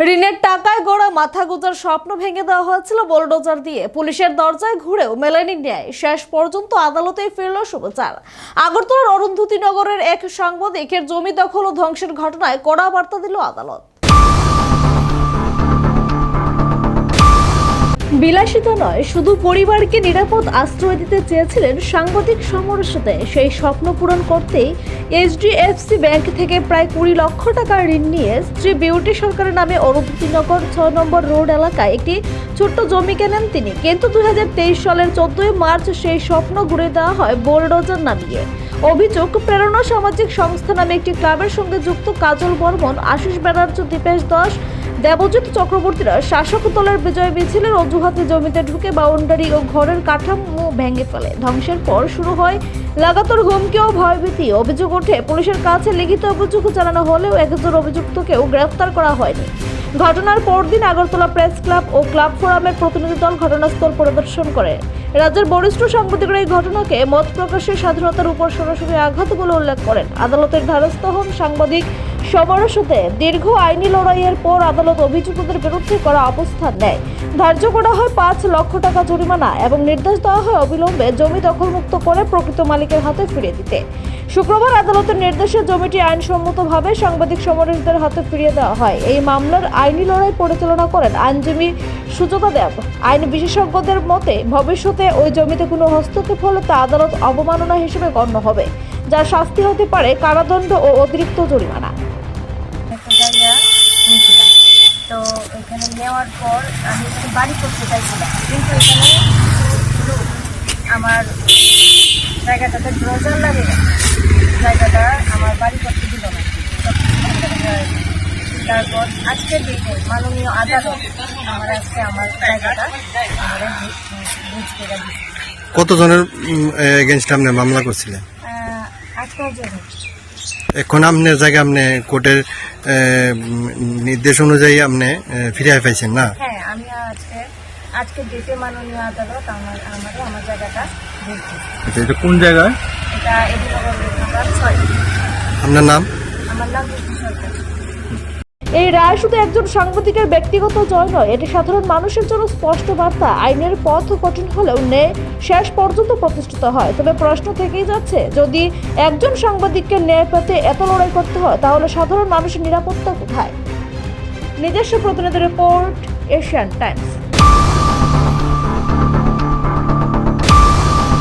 ঋণের টাকায় গড়া মাথা গোজার স্বপ্ন ভেঙে দেওয়া হয়েছিল বুলডোজার দিয়ে। পুলিশের দরজায় ঘুরেও মেলেনি ন্যায়। শেষ পর্যন্ত আদালতে ফিরল সুবিচার। আগরতলার অরুন্ধতী নগরের এক সাংবাদিকের জমি দখল ও ধ্বংসের ঘটনায় কড়া বার্তা দিল আদালত। বিলাসিতা নয়, শুধু পরিবারকে নিরাপদ আশ্রয় দিতে চেয়েছিলেন সাংবাদিক সমরের সাথে। সেই স্বপ্ন পূরণ করতেই এইচডিএফসি ব্যাংক থেকে প্রায় 20 লক্ষ টাকার ঋণ নিয়ে স্ত্রী বিউটি সরকারের নামে অরুন্ধতীনগর 6 নম্বর রোড এলাকায় একটি ছোট্ট জমি কেনেন তিনি। কিন্তু 2023 সালের 14 মার্চ সেই স্বপ্ন ঘুরে দেওয়া হয় বুলডোজার নামিয়ে। অভিযোগ, প্রেরণা সামাজিক সংস্থা নামে একটি ক্লাবের সঙ্গে যুক্ত কাজল বর্মন, আশিস ব্যানার্জি, দীপেশ দাস, দেবজিৎ চক্রবর্তীরা শাসক দলের বিজয় মিছিলের অজুহাতে জমিতে ঢুকে বাউন্ডারি ও ঘরের কাঠামো ভেঙে ফেলে। ধ্বংসের পর শুরু হয় লাগাতার হুমকি ও ভয়ভীতি। অভিযোগ ওঠে, পুলিশের কাছে লিখিত অভিযোগ জানানো হলেও একজন অভিযুক্তকেও গ্রেফতার করা হয়নি। ঘটনার পরদিন আগরতলা প্রেস ক্লাব ও ক্লাব ফোরামের প্রতিনিধি দল ঘটনাস্থল পরিদর্শন করে। রাজ্যের বরিষ্ঠ সাংবাদিকরা এই ঘটনাকে মত প্রকাশের স্বাধীনতার উপর সরাসরি আঘাত বলে উল্লেখ করেন। আদালতের দ্বারস্থ হন সাংবাদিক সমরের সাথে। দীর্ঘ আইনি লড়াইয়ের পর আদালত অভিযুক্তদের বিরুদ্ধে করা অবস্থান নেয়। ধার্য করা হয় 5 লক্ষ টাকা জরিমানা এবং নির্দেশ দেওয়া হয় অবিলম্বে জমি দখলমুক্ত করে প্রকৃত মালিকের হাতে ফিরিয়ে দিতে। শুক্রবার আদালতের নির্দেশে জমিটি আইনসম্মতভাবে সাংবাদিক সমরেশদের হাতে ফিরিয়ে দেওয়া হয়। এই মামলার আইনি লড়াই পরিচালনা করেন আইনজীবী সুজাতা দেব। আইন বিশেষজ্ঞদের মতে, ভবিষ্যতে ওই জমিতে কোনো হস্তক্ষেপ হলে তা আদালত অবমাননা হিসেবে গণ্য হবে, যার শাস্তি হতে পারে কারাদণ্ড ও অতিরিক্ত জরিমানা। তো এখানে নেওয়ার পর আমি এখানে বাড়ি করতে চাইছিলাম, কিন্তু এখানে আমার জায়গাটাতে ড্রজার লাগে, জায়গাটা আমার বাড়ি করতে দিল না। তারপর আজকের দিনে মাননীয় আদালত আমার আজকে আমার জায়গাটা আমরা বুঝ করে দিচ্ছি। কতজনের এগেনস্ট আপনি মামলা করছিলেন? 8 জন। এখন আপনার জায়গা আপনি কোর্টের নির্দেশ অনুযায়ী আপনি ফিরে পাইছেন না? হ্যাঁ, আমি আজকে ডেটে মাননীয় আদালত আমার জায়গাটা দিচ্ছি। এটা কোন জায়গা? এটা এদিনগর 6। আপনার নাম? আমার নাম বিউটি সরকার। এই রায় শুধু একজন সাংবাদিকের ব্যক্তিগত জয় নয়, এটি সাধারণ মানুষের জন্য স্পষ্ট বার্তা। আইনের পথ কঠিন হলেও ন্যায় শেষ পর্যন্ত প্রতিষ্ঠিত হয়। তবে প্রশ্ন থেকেই যাচ্ছে, যদি একজন সাংবাদিককে ন্যায় পেতে এত লড়াই করতে হয়, তাহলে সাধারণ মানুষের নিরাপত্তা কোথায়? নিজস্ব প্রতিনিধি রিপোর্ট, এশিয়ান টাইমস।